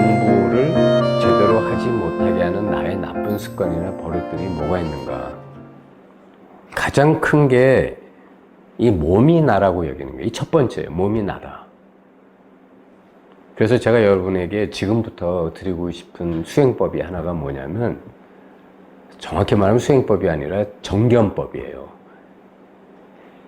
공부를 제대로 하지 못하게 하는 나의 나쁜 습관이나 버릇들이 뭐가 있는가? 가장 큰 게 이 몸이 나라고 여기는 거예요. 이 첫 번째예요. 몸이 나다. 그래서 제가 여러분에게 지금부터 드리고 싶은 수행법이 하나가 뭐냐면, 정확히 말하면 수행법이 아니라 정견법이에요.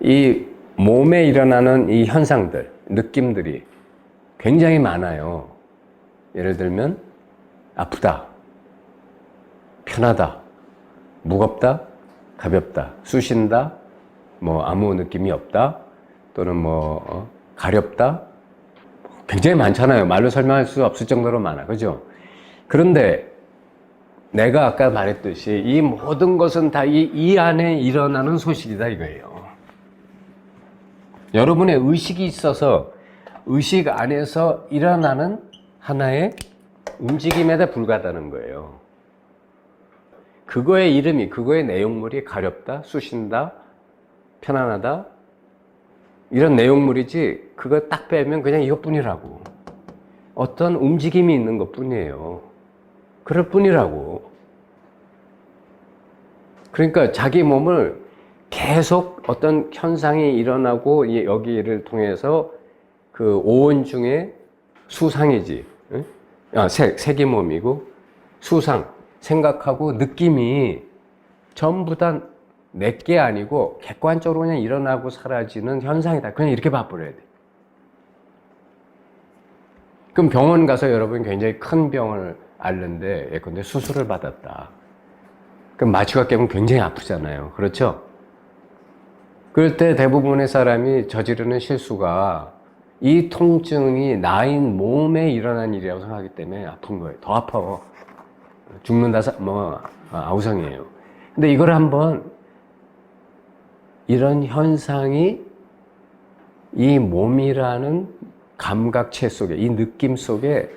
이 몸에 일어나는 이 현상들, 느낌들이 굉장히 많아요. 예를 들면 아프다, 편하다, 무겁다, 가볍다, 쑤신다, 뭐 아무 느낌이 없다, 또는 뭐 가렵다. 굉장히 많잖아요. 말로 설명할 수 없을 정도로 많아. 그죠? 그런데 내가 아까 말했듯이 이 모든 것은 다 이 안에 일어나는 소식이다 이거예요. 여러분의 의식이 있어서 의식 안에서 일어나는 하나의 움직임에다 불과하다는 거예요. 그거의 이름이, 그거의 내용물이 가렵다, 쑤신다, 편안하다, 이런 내용물이지, 그거 딱 빼면 그냥 이것뿐이라고. 어떤 움직임이 있는 것뿐이에요. 그럴 뿐이라고. 그러니까 자기 몸을 계속 어떤 현상이 일어나고, 여기를 통해서 그 오온 중에 수상이지. 색이 몸이고, 수상, 생각하고 느낌이 전부 다 내게 아니고 객관적으로 그냥 일어나고 사라지는 현상이다. 그냥 이렇게 봐버려야 돼. 그럼 병원 가서 여러분 굉장히 큰 병을 앓는데 예컨대 수술을 받았다. 그럼 마취가 깨면 굉장히 아프잖아요. 그렇죠? 그럴 때 대부분의 사람이 저지르는 실수가 이 통증이 나인 몸에 일어난 일이라고 생각하기 때문에 아픈 거예요. 더 아파. 죽는다, 아우성이에요. 근데 이걸 한번, 이런 현상이 이 몸이라는 감각체 속에, 이 느낌 속에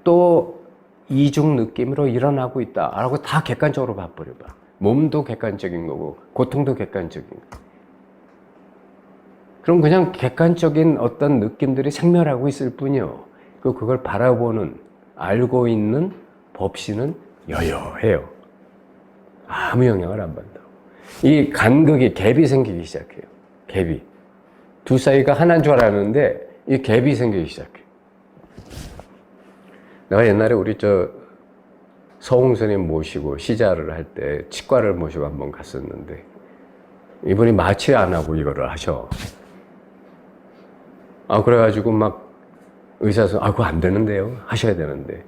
또 이중 느낌으로 일어나고 있다 라고 다 객관적으로 봐버려봐. 몸도 객관적인 거고 고통도 객관적인 거. 그럼 그냥 객관적인 어떤 느낌들이 생멸하고 있을 뿐이요. 그걸 바라보는, 알고 있는 법신은 여여해요. 아무 영향을 안 받는다고. 이 간극이, 갭이 생기기 시작해요. 갭이. 두 사이가 하나인 줄 알았는데 이 갭이 생기기 시작해요. 내가 옛날에 우리 서홍 스님 모시고 시자를 할 때 치과를 모시고 한번 갔었는데, 이분이 마취 안 하고 이거를 하셔. 그래가지고 막 의사서, 그거 안 되는데요? 하셔야 되는데.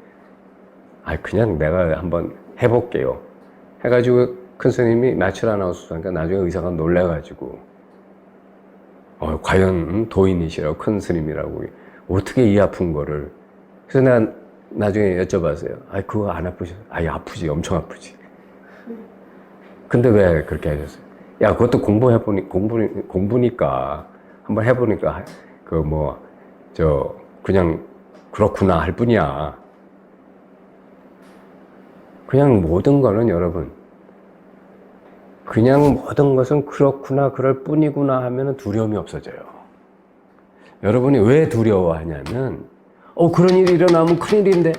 그냥 내가 한번 해볼게요. 해가지고 큰 스님이 마취를 안 하고 수술하니까 나중에 의사가 놀래가지고, 과연 도인이시라고, 큰 스님이라고, 어떻게 이 아픈 거를. 그래서 내가 나중에 여쭤봤어요. 그거 안 아프셔? 아프지. 엄청 아프지. 근데 왜 그렇게 하셨어요? 그것도 공부니까, 한번 해보니까, 그냥 그렇구나 할 뿐이야. 그냥 모든 거는 여러분, 그냥 모든 것은 그렇구나, 그럴 뿐이구나 하면 두려움이 없어져요. 여러분이 왜 두려워하냐면, 그런 일이 일어나면 큰일인데,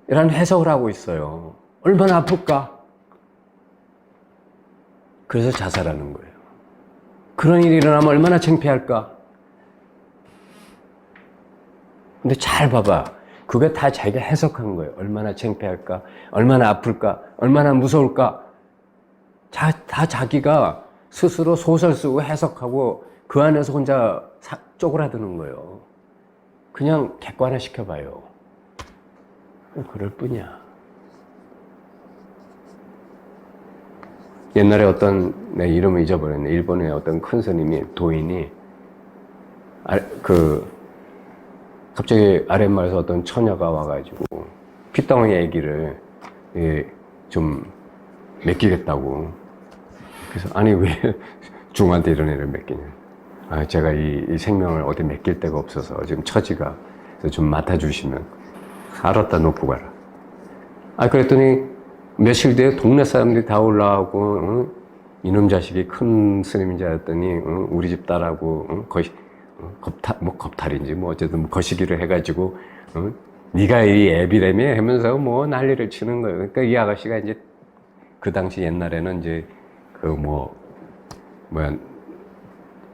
이런 해석을 하고 있어요. 얼마나 아플까? 그래서 자살하는 거예요. 그런 일이 일어나면 얼마나 창피할까? 근데 잘 봐봐. 그게 다 자기가 해석한 거예요. 얼마나 창피할까? 얼마나 아플까? 얼마나 무서울까? 다 자기가 스스로 소설 쓰고 해석하고 그 안에서 혼자 쪼그라드는 거예요. 그냥 객관화 시켜봐요. 그럴 뿐이야. 옛날에 내 이름을 잊어버렸네. 일본의 어떤 큰 스님이, 도인이, 갑자기 아랫마을에서 어떤 처녀가 와가지고 핏덩어리 애기를 좀 맡기겠다고. 그래서 왜 중한테 이런 애를 맡기냐. 제가 이 생명을 어디 맡길 데가 없어서 지금 처지가, 그래서 좀 맡아주시면. 알았다, 놓고 가라. 그랬더니 며칠 뒤에 동네 사람들이 다 올라오고, 이놈 자식이 큰 스님인 줄 알았더니, 우리 집 딸하고, 거의 겁탈인지 뭐 어쨌든 뭐 거시기를 해가지고 네가 이 애비라며 하면서 뭐 난리를 치는 거예요. 그러니까 이 아가씨가 이제 그 당시 옛날에는 이제 그 뭐야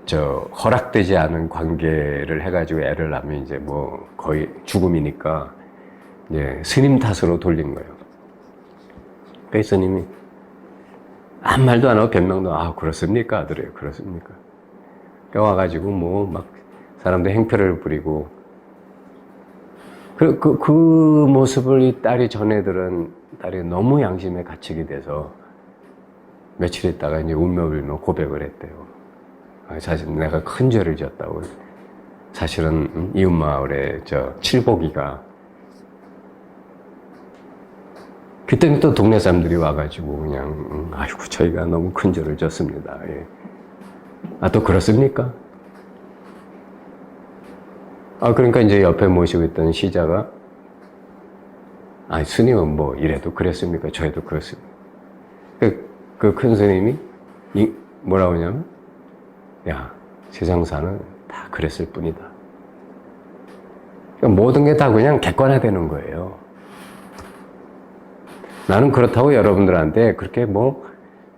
저 허락되지 않은 관계를 해가지고 애를 낳으면 이제 뭐 거의 죽음이니까 이제 스님 탓으로 돌린 거예요. 그래서 스님이 아무 말도 안 하고 변명도 그렇습니까? 하더래요. 그렇습니까? 와가지고 뭐 막 사람들 행패를 부리고 그 모습을 이 딸이 전해들은 딸이 너무 양심에 갇히게 돼서 며칠 있다가 이제 울며불며 고백을 했대요. 사실 내가 큰 죄를 지었다고. 사실은 이웃마을에 저 칠복이가 그때는 또 동네 사람들이 와가지고 그냥 아이고 저희가 너무 큰 죄를 졌습니다. 예. 또 그렇습니까? 그러니까 이제 옆에 모시고 있던 시자가 스님은 뭐 이래도 그랬습니까? 저래도 그랬습니까? 그 큰 스님이 뭐라고 하냐면 야, 세상사는 다 그랬을 뿐이다. 그러니까 모든 게 다 그냥 객관화되는 거예요. 나는 그렇다고 여러분들한테 그렇게 뭐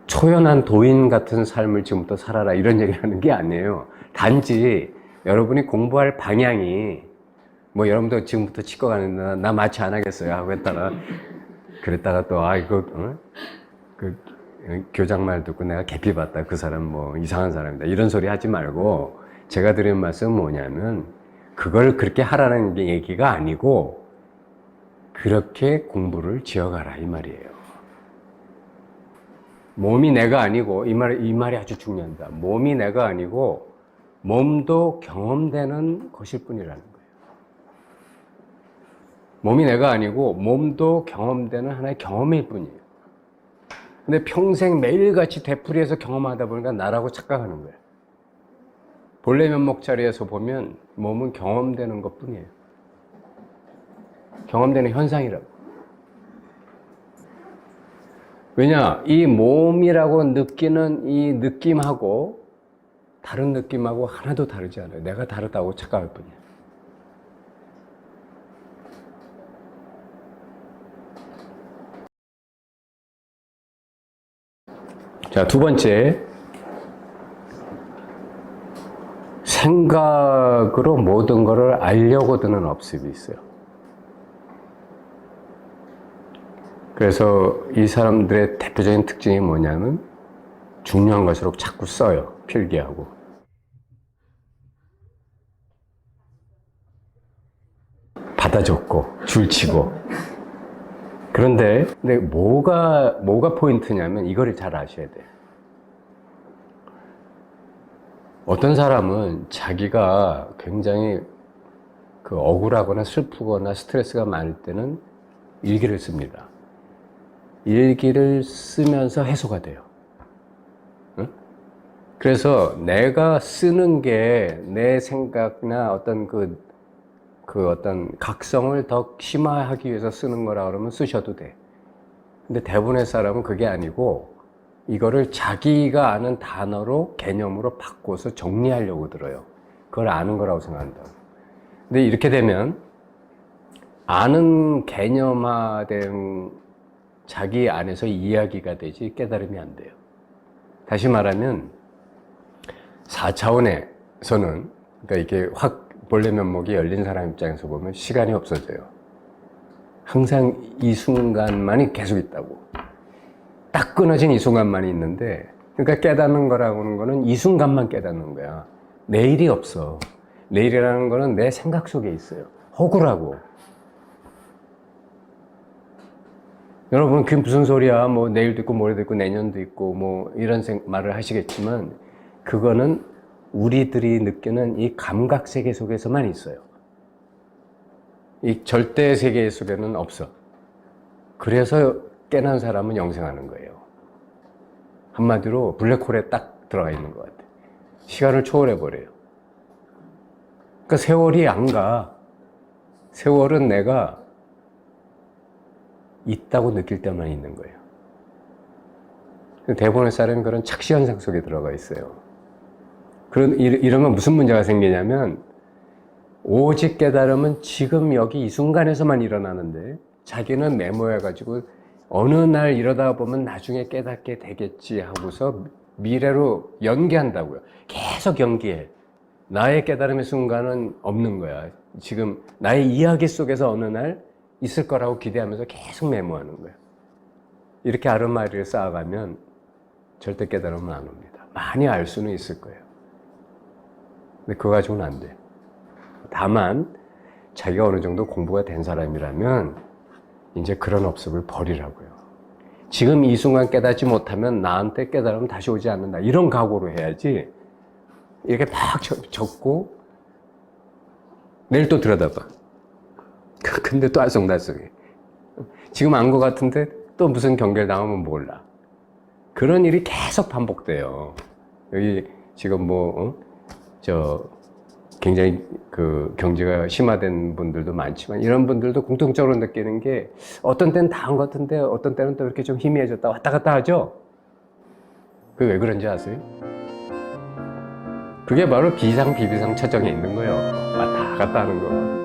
초연한 도인 같은 삶을 지금부터 살아라 이런 얘기를 하는 게 아니에요. 단지 여러분이 공부할 방향이 뭐 여러분도 지금부터 치과 가는데 나 마취 안 하겠어요 하고 그랬다가 또 그 교장 말 듣고 내가 개피 봤다 그 사람 뭐 이상한 사람이다 이런 소리 하지 말고 제가 드리는 말씀은 뭐냐면 그걸 그렇게 하라는 얘기가 아니고 그렇게 공부를 지어가라 이 말이에요. 몸이 내가 아니고 이 말이 아주 중요합니다. 몸이 내가 아니고 몸도 경험되는 것일 뿐이라는 거예요. 몸이 내가 아니고 몸도 경험되는 하나의 경험일 뿐이에요. 근데 평생 매일같이 되풀이해서 경험하다 보니까 나라고 착각하는 거예요. 본래 면목 자리에서 보면 몸은 경험되는 것 뿐이에요. 경험되는 현상이라고. 왜냐? 이 몸이라고 느끼는 이 느낌하고 다른 느낌하고 하나도 다르지 않아요. 내가 다르다고 착각할 뿐이에요. 자, 두 번째. 생각으로 모든 것을 알려고 드는 업습이 있어요. 그래서 이 사람들의 대표적인 특징이 뭐냐면 중요한 것일수록 자꾸 써요. 필기하고. 받아 적고 줄치고. 근데 뭐가 포인트냐면 이거를 잘 아셔야 돼요. 어떤 사람은 자기가 굉장히 억울하거나 슬프거나 스트레스가 많을 때는 일기를 씁니다. 일기를 쓰면서 해소가 돼요. 응? 그래서 내가 쓰는 게 내 생각이나 어떤 어떤 각성을 더 심화하기 위해서 쓰는 거라 그러면 쓰셔도 돼. 근데 대부분의 사람은 그게 아니고 이거를 자기가 아는 단어로 개념으로 바꿔서 정리하려고 들어요. 그걸 아는 거라고 생각한다. 근데 이렇게 되면 아는 개념화된 자기 안에서 이야기가 되지 깨달음이 안 돼요. 다시 말하면 4차원에서는 그러니까 이게 본래 면목이 열린 사람 입장에서 보면 시간이 없어져요. 항상 이 순간만이 계속 있다고. 딱 끊어진 이 순간만이 있는데, 그러니까 깨닫는 거라고 하는 거는 이 순간만 깨닫는 거야. 내일이 없어. 내일이라는 거는 내 생각 속에 있어요. 허구라고. 여러분, 그게 무슨 소리야. 뭐, 내일도 있고, 모레도 있고, 내년도 있고, 뭐, 이런 말을 하시겠지만, 그거는 우리들이 느끼는 이 감각 세계 속에서만 있어요. 이 절대 세계 속에는 없어. 그래서 깨난 사람은 영생하는 거예요. 한마디로 블랙홀에 딱 들어가 있는 것 같아요. 시간을 초월해버려요. 그러니까 세월이 안 가. 세월은 내가 있다고 느낄 때만 있는 거예요. 대부분의 사람은 그런 착시현상 속에 들어가 있어요. 이러면 무슨 문제가 생기냐면, 오직 깨달음은 지금 여기 이 순간에서만 일어나는데, 자기는 메모해가지고, 어느 날 이러다 보면 나중에 깨닫게 되겠지 하고서 미래로 연기한다고요. 계속 연기해. 나의 깨달음의 순간은 없는 거야. 지금 나의 이야기 속에서 어느 날 있을 거라고 기대하면서 계속 메모하는 거야. 이렇게 아르마리를 쌓아가면 절대 깨달음은 안 옵니다. 많이 알 수는 있을 거예요. 근데 그거 가지고는 안 돼. 다만 자기가 어느 정도 공부가 된 사람이라면 이제 그런 업습을 버리라고요. 지금 이 순간 깨닫지 못하면 나한테 깨달음은 다시 오지 않는다. 이런 각오로 해야지. 이렇게 막 적고 내일 또 들여다봐. 근데 또 알쏭달쏭해. 지금 안 것 같은데 또 무슨 경계를 당하면 몰라. 그런 일이 계속 반복돼요. 여기 지금 굉장히 그 경제가 심화된 분들도 많지만 이런 분들도 공통적으로 느끼는 게 어떤 때는 다 한 것 같은데 어떤 때는 또 이렇게 좀 희미해졌다 왔다 갔다 하죠. 그게 왜 그런지 아세요? 그게 바로 비상, 비비상 처정에 있는 거예요. 왔다 갔다 하는 거.